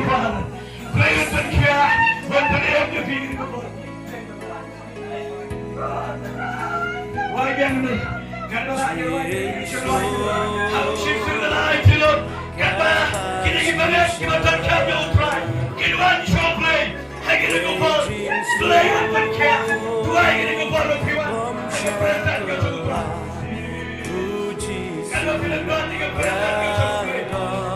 Father. Praise and care. What the name of you? Why again? Get back. How she's in the light, Lord. Get back. Get him back. Give us that camel try. Get one show play. I get a go for play and care. Do I get a go for the people? I can press that go to the ground. Get up in the ground. You can press that go to the ground.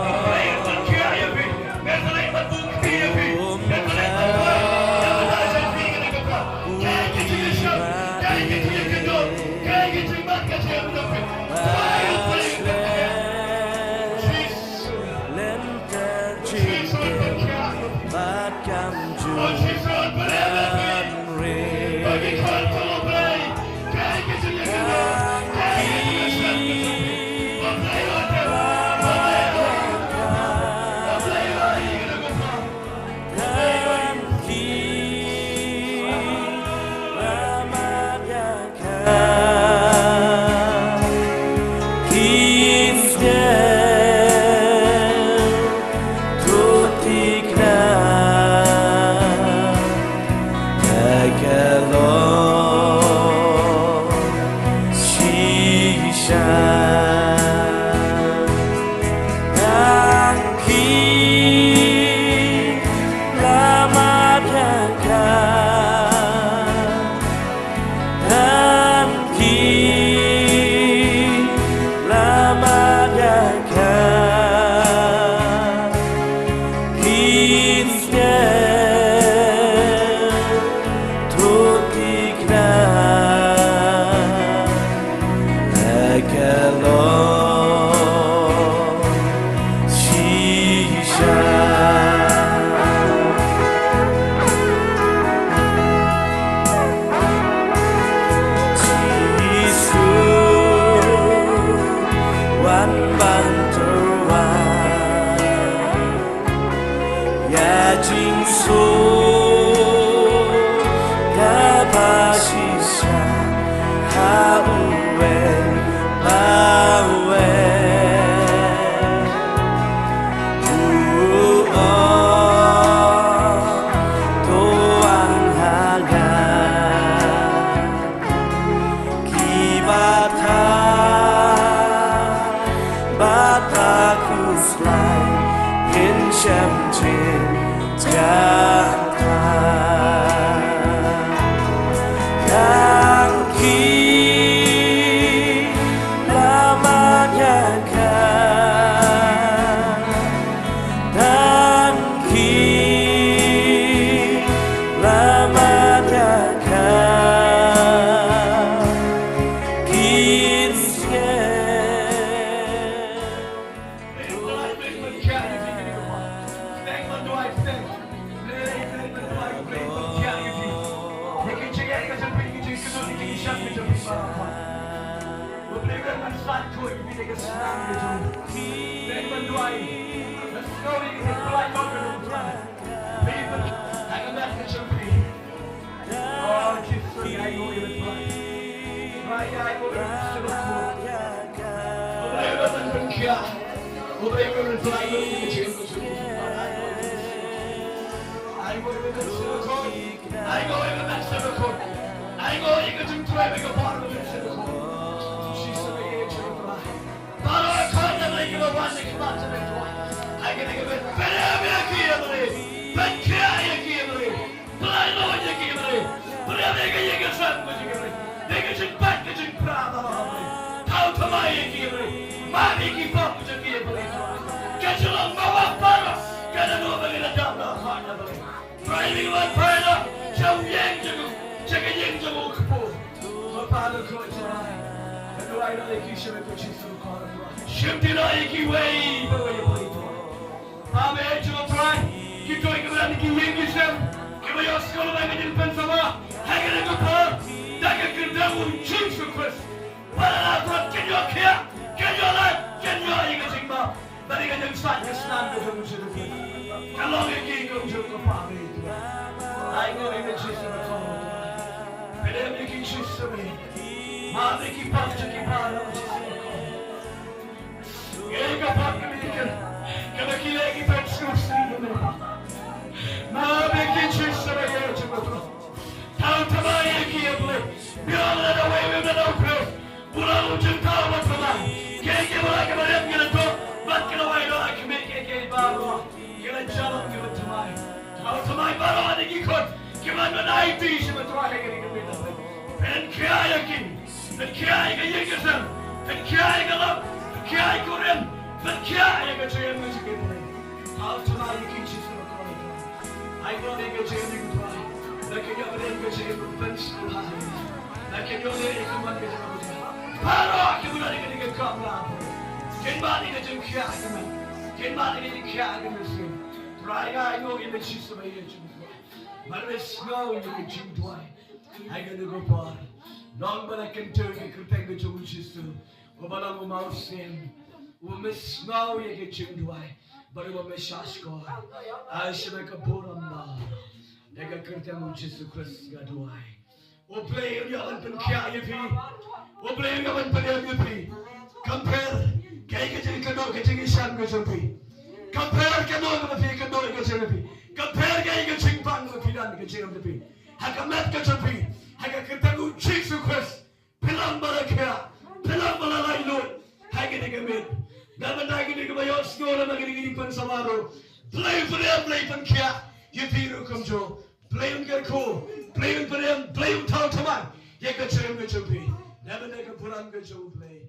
Making Jesus of a How to buy a key of life. Beyond that away with the no proof. Without you come up from that. Can't give like a man get a door. But get away like you make a gay barrel. Get a job, give it to mine. How to my barrel, I think you could. Give on an ID, she would try getting a bit of it. And cry again. And cry again. And cry again. And cry again. And cry again. How to my kitchen. I know they get you in dry. Like a young lady gets you in pencil high. Like a young lady come on, get you. Paro, you're not going to get come down. Get money that you can't. Get money that you can't. Try, I know in the cheese of a agent. But it's snow in the gym dry. I got to go far. Long but I can tell you could take the two inches to. Obalong mouse in. We miss snow, you get you dry. But it will be Shashko. I should make a poor number. Like a curtain which is to Chris Gadwai. Or play on your open Kiayapi. Or play on your open Kiayapi. Compare Kayakating Kano getting his son Gazapi. Compare Kano with the Kano Gazapi. Compare Kayakating Bang with Pidan Gazapi. Hakamat Gazapi. Hakakatagu Chicks to Chris. Pilam Balaka. Pilam Balai. Hakating a mid. Dapat lagi ni kebayang sekolah lagi ni pensamaro. Play for them, play for kia. You feel come jo. Play on get cool. Play for them, play on tau tamai. You get to him get to be. Never take a put on get to play.